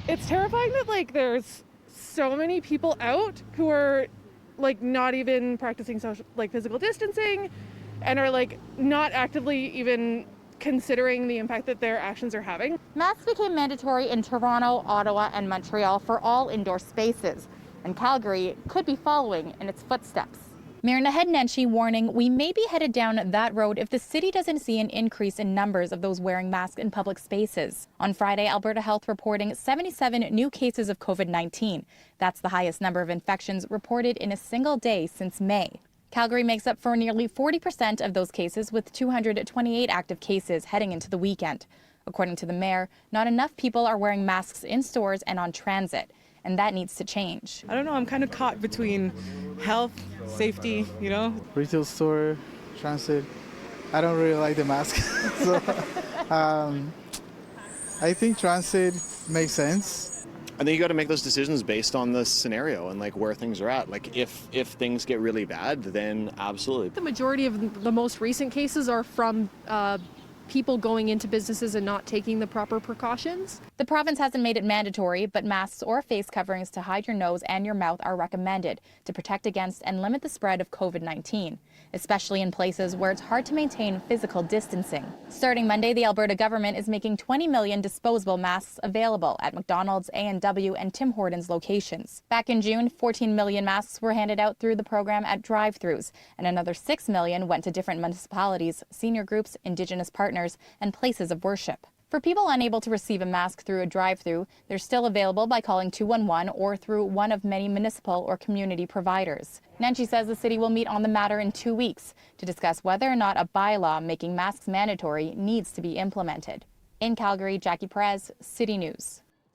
It's terrifying that like there's so many people out who are like not even practicing social, like physical distancing, and are like not actively even considering the impact that their actions are having. Masks became mandatory in Toronto, Ottawa, and Montreal for all indoor spaces, and Calgary could be following in its footsteps. Mayor Naheed Nenshi warning we may be headed down that road if the city doesn't see an increase in numbers of those wearing masks in public spaces. On Friday, Alberta Health reporting 77 new cases of COVID-19. That's the highest number of infections reported in a single day since May. Calgary makes up for nearly 40% of those cases, with 228 active cases heading into the weekend. According to the mayor, not enough people are wearing masks in stores and on transit, and that needs to change. I don't know, I'm kind of caught between health, safety, Retail store, transit. I don't really like the mask. So I think transit makes sense. I think you got to make those decisions based on the scenario and like where things are at. Like if things get really bad, then absolutely. The majority of the most recent cases are from people going into businesses and not taking the proper precautions. The province hasn't made it mandatory, but masks or face coverings to hide your nose and your mouth are recommended to protect against and limit the spread of COVID-19, especially in places where it's hard to maintain physical distancing. Starting Monday, the Alberta government is making 20 million disposable masks available at McDonald's, A&W, and Tim Hortons locations. Back in June, 14 million masks were handed out through the program at drive-thrus, and another 6 million went to different municipalities, senior groups, Indigenous partners, and places of worship. For people unable to receive a mask through a drive-thru, they're still available by calling 211 or through one of many municipal or community providers. Nenshi says the city will meet on the matter in 2 weeks to discuss whether or not a bylaw making masks mandatory needs to be implemented. In Calgary, Jackie Perez, City News.